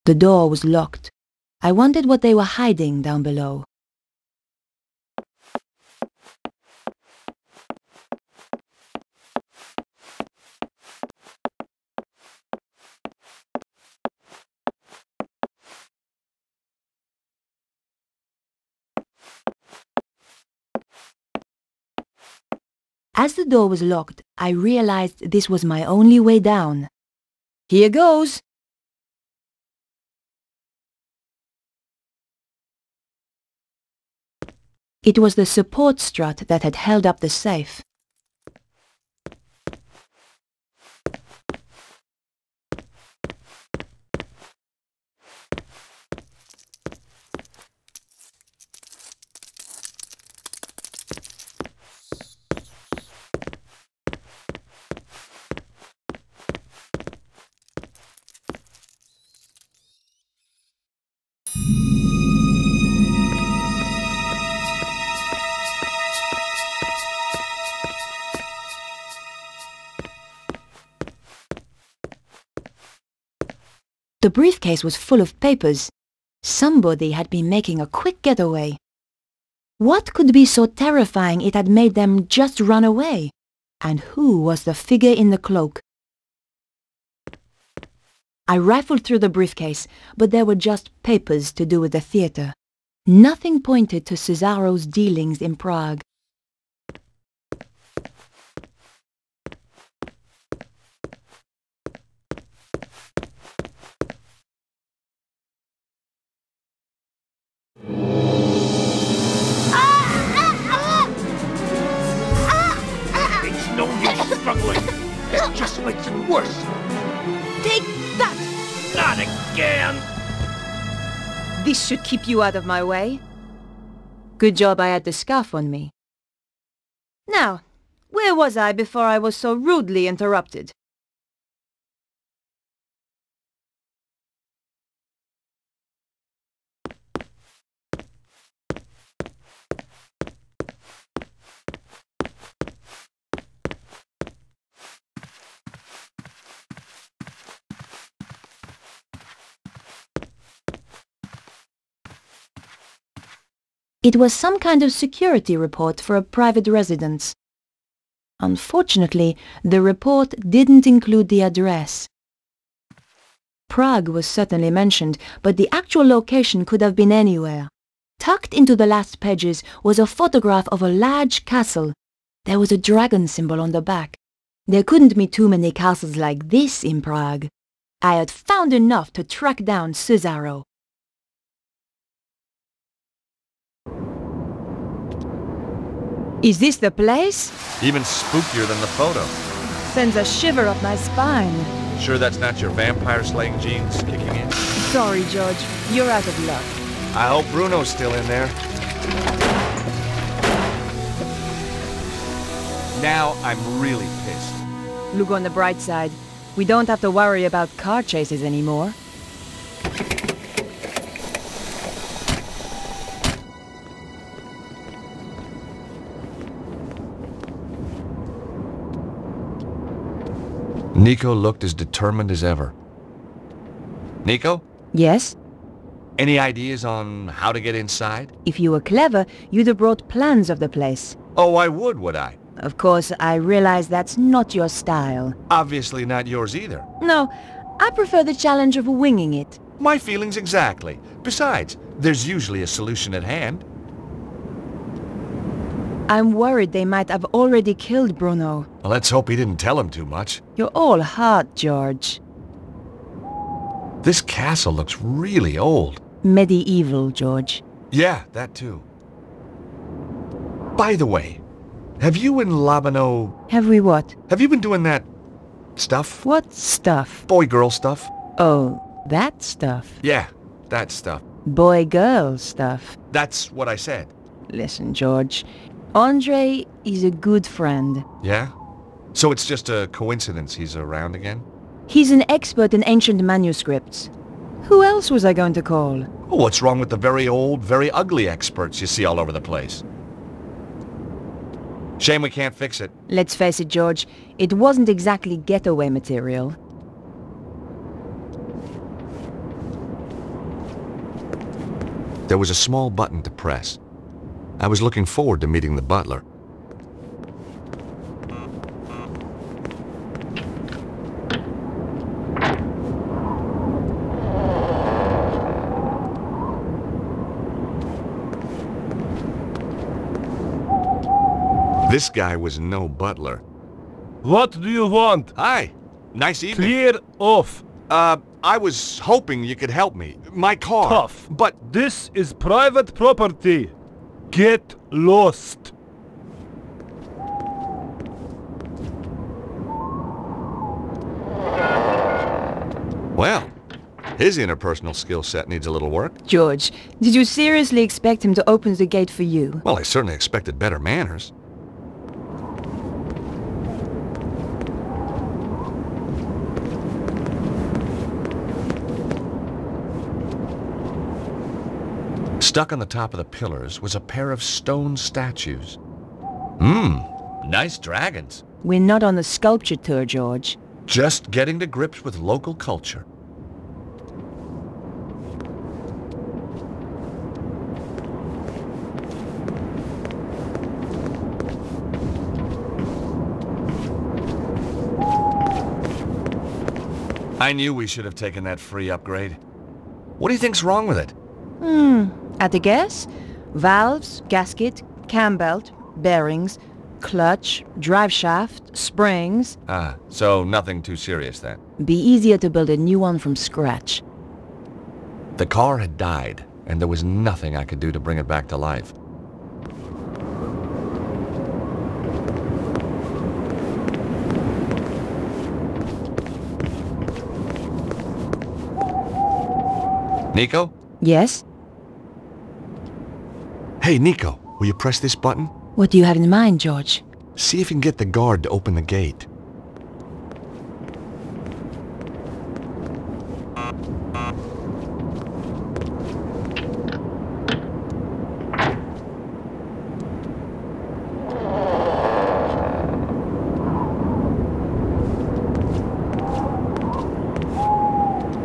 The door was locked. I wondered what they were hiding down below. As the door was locked, I realized this was my only way down. Here goes! It was the support strut that had held up the safe. The briefcase was full of papers. Somebody had been making a quick getaway. What could be so terrifying it had made them just run away? And who was the figure in the cloak? I rifled through the briefcase, but there were just papers to do with the theatre. Nothing pointed to Cesaro's dealings in Prague. It just makes it worse. Take that! Not again! This should keep you out of my way. Good job I had the scarf on me. Now, where was I before I was so rudely interrupted? It was some kind of security report for a private residence. Unfortunately, the report didn't include the address. Prague was certainly mentioned, but the actual location could have been anywhere. Tucked into the last pages was a photograph of a large castle. There was a dragon symbol on the back. There couldn't be too many castles like this in Prague. I had found enough to track down Cesaro. Is this the place? Even spookier than the photo. Sends a shiver up my spine. Sure that's not your vampire-slaying genes kicking in? Sorry, George. You're out of luck. I hope Bruno's still in there. Now I'm really pissed. Look on the bright side. We don't have to worry about car chases anymore. Nico looked as determined as ever. Nico? Yes? Any ideas on how to get inside? If you were clever, you'd have brought plans of the place. Oh, I would I? Of course, I realize that's not your style. Obviously not yours either. No, I prefer the challenge of winging it. My feelings exactly. Besides, there's usually a solution at hand. I'm worried they might have already killed Bruno. Well, let's hope he didn't tell him too much. You're all heart, George. This castle looks really old. Medieval, George. Yeah, that too. By the way, have you and Labano... Have we what? Have you been doing that... stuff? What stuff? Boy-girl stuff? Oh, that stuff. Yeah, that stuff. Boy-girl stuff. That's what I said. Listen, George. Andre is a good friend. Yeah? So it's just a coincidence he's around again? He's an expert in ancient manuscripts. Who else was I going to call? Oh, what's wrong with the very old, very ugly experts you see all over the place? Shame we can't fix it. Let's face it, George. It wasn't exactly getaway material. There was a small button to press. I was looking forward to meeting the butler. This guy was no butler. What do you want? Hi. Nice evening. Clear off. I was hoping you could help me. My car. Tough. But This is private property. Get lost. well, his interpersonal skill set needs a little work. George, did you seriously expect him to open the gate for you? Well, I certainly expected better manners. Stuck on the top of the pillars was a pair of stone statues. Nice dragons. We're not on the sculpture tour, George. Just getting to grips with local culture. I knew we should have taken that free upgrade. What do you think's wrong with it? At a guess? Valves, gasket, cam belt, bearings, clutch, drive shaft, springs. Ah, so nothing too serious then. Be easier to build a new one from scratch. The car had died, and there was nothing I could do to bring it back to life. Nico? Yes? Hey, Nico, will you press this button? What do you have in mind, George? See if you can get the guard to open the gate.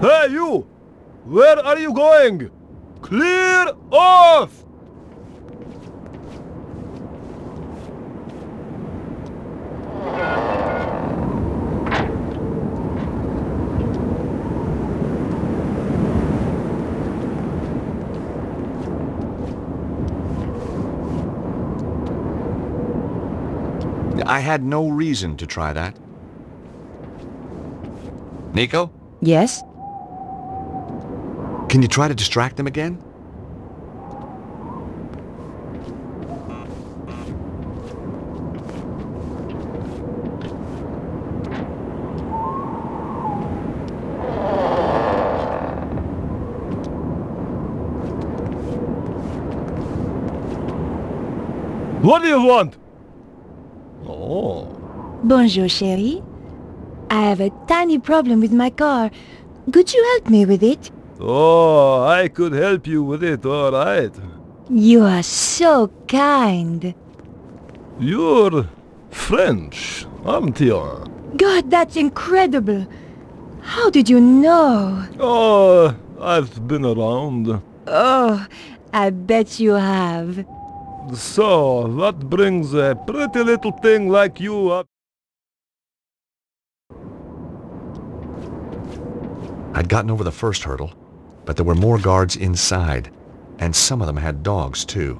Hey, you! Where are you going? Clear off! I had no reason to try that. Nico? Yes? Can you try to distract him again? What do you want? Oh. Bonjour, chérie. I have a tiny problem with my car. Could you help me with it? Oh, I could help you with it, all right. You are so kind. You're French, aren't you? God, that's incredible. How did you know? Oh, I've been around. Oh, I bet you have. So, what brings a pretty little thing like you up? I'd gotten over the first hurdle, but there were more guards inside, and some of them had dogs too.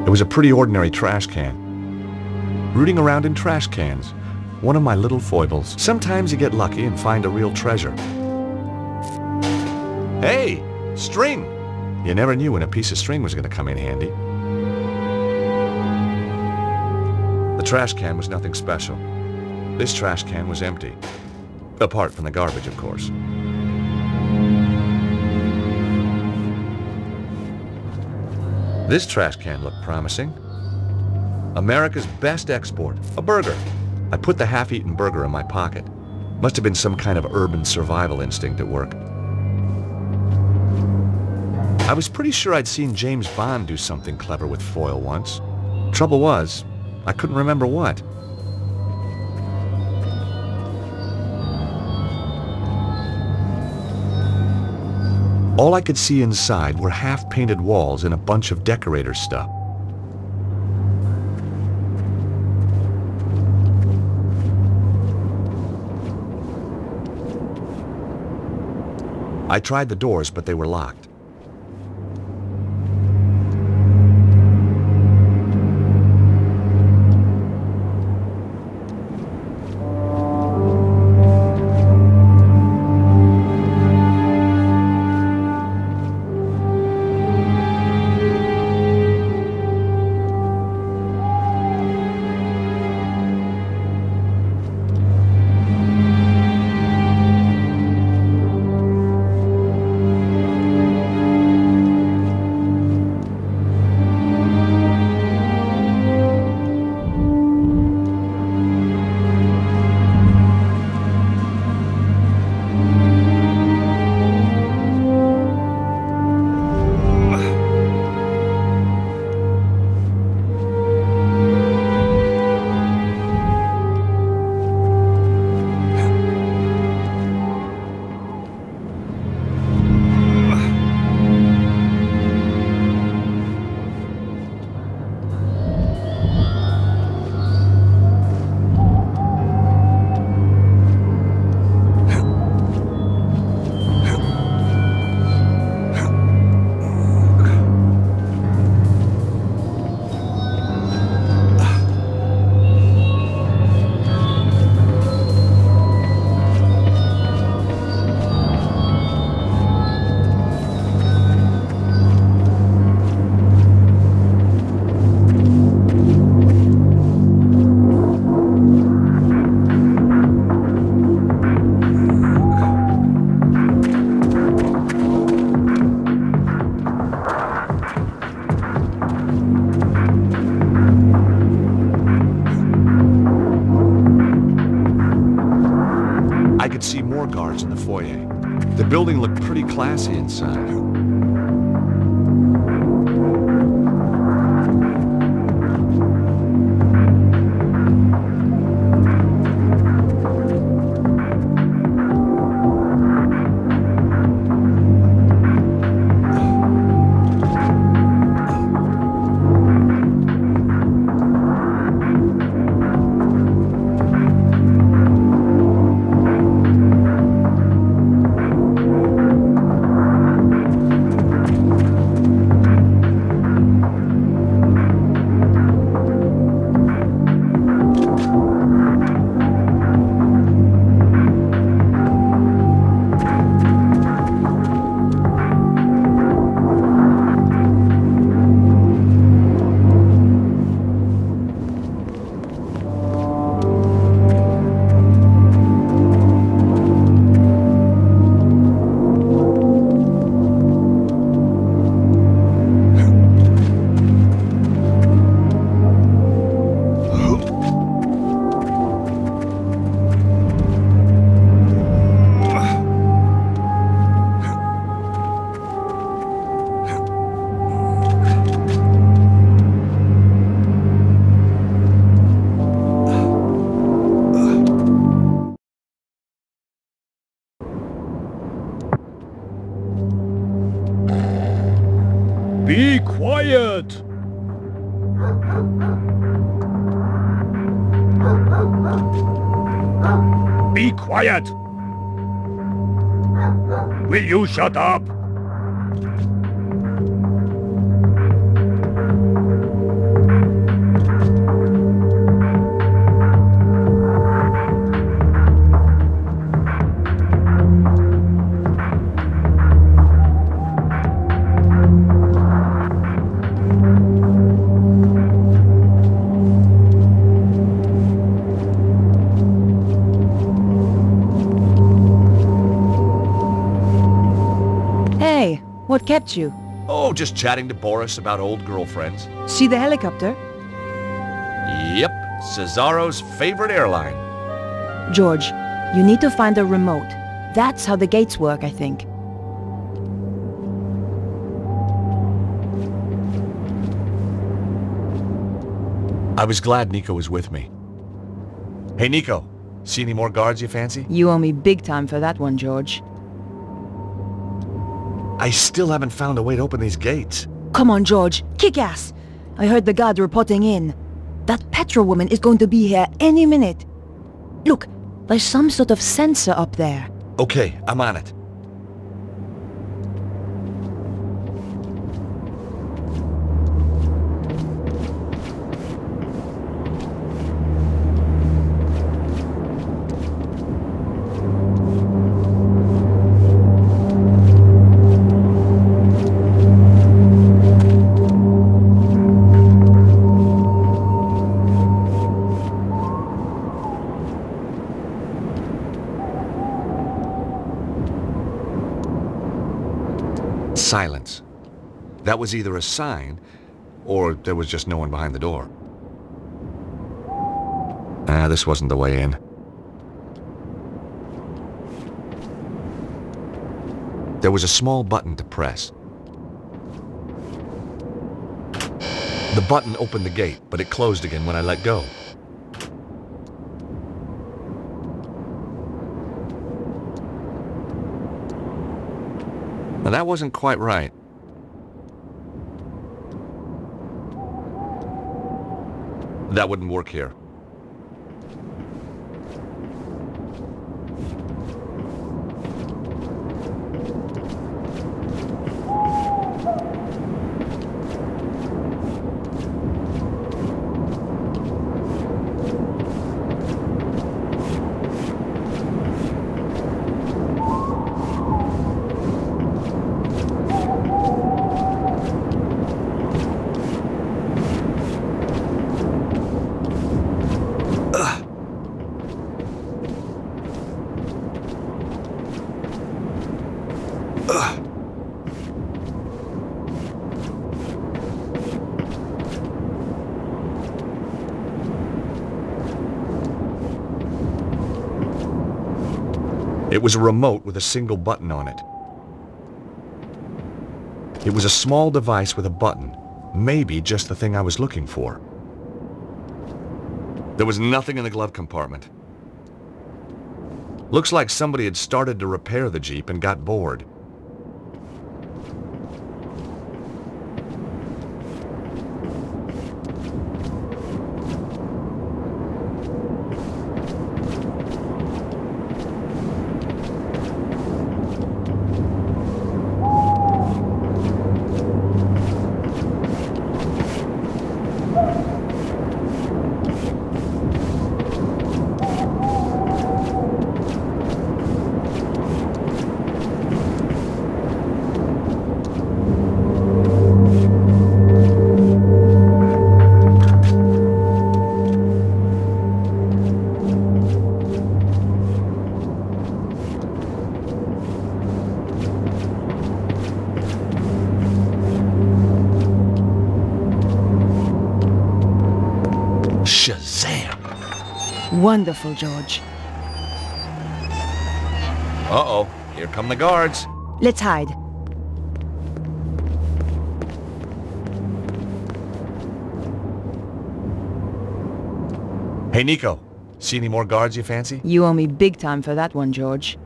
It was a pretty ordinary trash can. Rooting around in trash cans, one of my little foibles. Sometimes you get lucky and find a real treasure. Hey, string! You never knew when a piece of string was going to come in handy. The trash can was nothing special. This trash can was empty. Apart from the garbage, of course. This trash can looked promising. America's best export, a burger. I put the half-eaten burger in my pocket. Must have been some kind of urban survival instinct at work. I was pretty sure I'd seen James Bond do something clever with foil once. Trouble was, I couldn't remember what. All I could see inside were half-painted walls and a bunch of decorator stuff. I tried the doors, but they were locked. In the foyer. The building looked pretty classy inside. Be quiet! Be quiet! Will you shut up? What kept you? Oh, just chatting to Boris about old girlfriends. See the helicopter? Yep, Cesaro's favorite airline. George, you need to find a remote. That's how the gates work, I think. I was glad Nico was with me. Hey, Nico, see any more guards you fancy? You owe me big time for that one, George. I still haven't found a way to open these gates. Come on, George. Kick ass! I heard the guard reporting in. That Petra woman is going to be here any minute. Look, there's some sort of sensor up there. Okay, I'm on it. Silence. That was either a sign, or there was just no one behind the door. This wasn't the way in. There was a small button to press. The button opened the gate, but it closed again when I let go. Now that wasn't quite right. That wouldn't work here. It was a remote with a single button on it. It was a small device with a button, maybe just the thing I was looking for. There was nothing in the glove compartment. Looks like somebody had started to repair the Jeep and got bored. Wonderful, George. Uh-oh, here come the guards. Let's hide. Hey, Nico, see any more guards you fancy? You owe me big time for that one, George.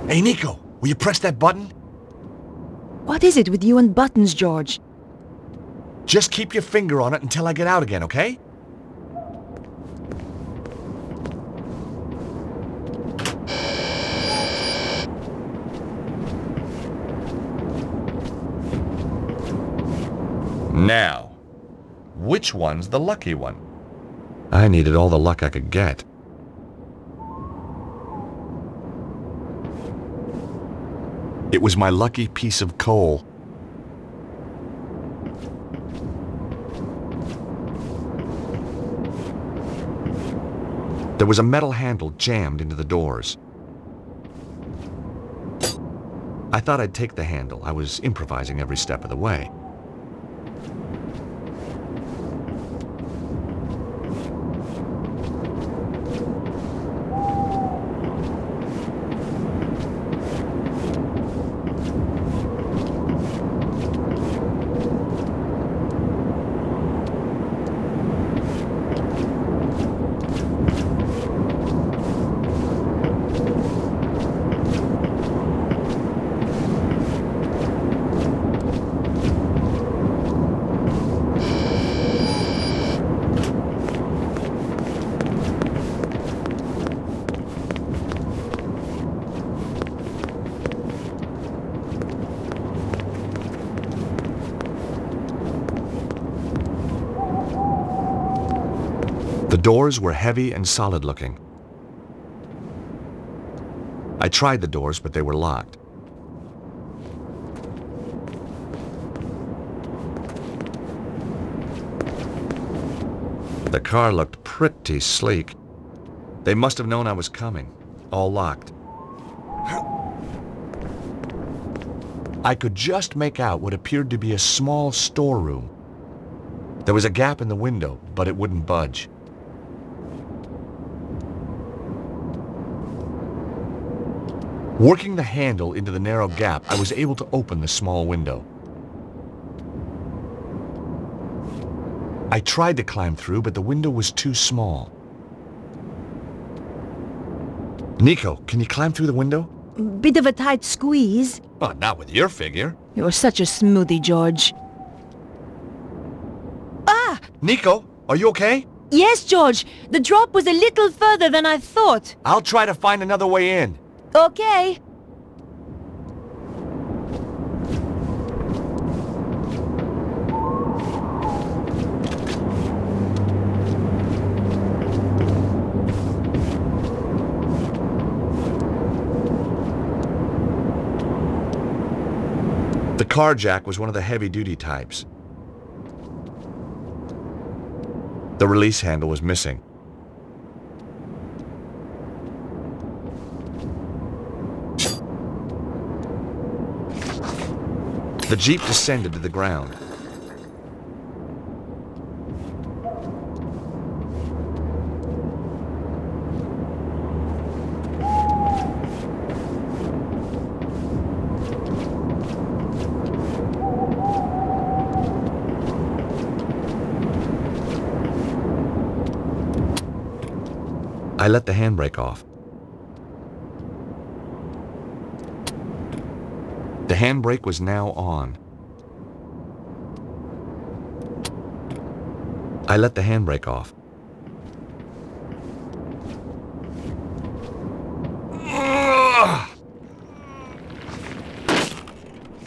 Hey, Nico, will you press that button? What is it with you and buttons, George? Just keep your finger on it until I get out again, okay? Now, which one's the lucky one? I needed all the luck I could get. It was my lucky piece of coal. There was a metal handle jammed into the doors. I thought I'd take the handle. I was improvising every step of the way. The doors were heavy and solid-looking. I tried the doors, but they were locked. The car looked pretty sleek. They must have known I was coming, all locked. I could just make out what appeared to be a small storeroom. There was a gap in the window, but it wouldn't budge. Working the handle into the narrow gap, I was able to open the small window. I tried to climb through, but the window was too small. Nico, can you climb through the window? Bit of a tight squeeze. Oh, not with your figure. You're such a smoothie, George. Ah! Nico, are you okay? Yes, George. The drop was a little further than I thought. I'll try to find another way in. Okay. The car jack was one of the heavy-duty types. The release handle was missing. The Jeep descended to the ground. I let the handbrake off. The handbrake was now on. I let the handbrake off.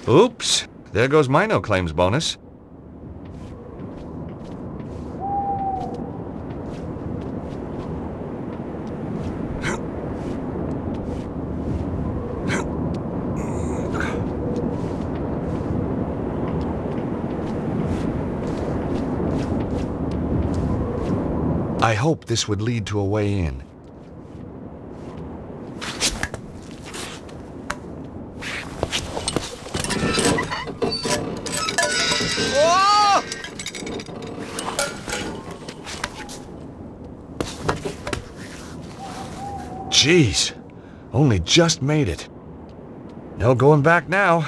Oops, there goes my no claims bonus. I hoped this would lead to a way in. Whoa! Jeez, only just made it. No going back now.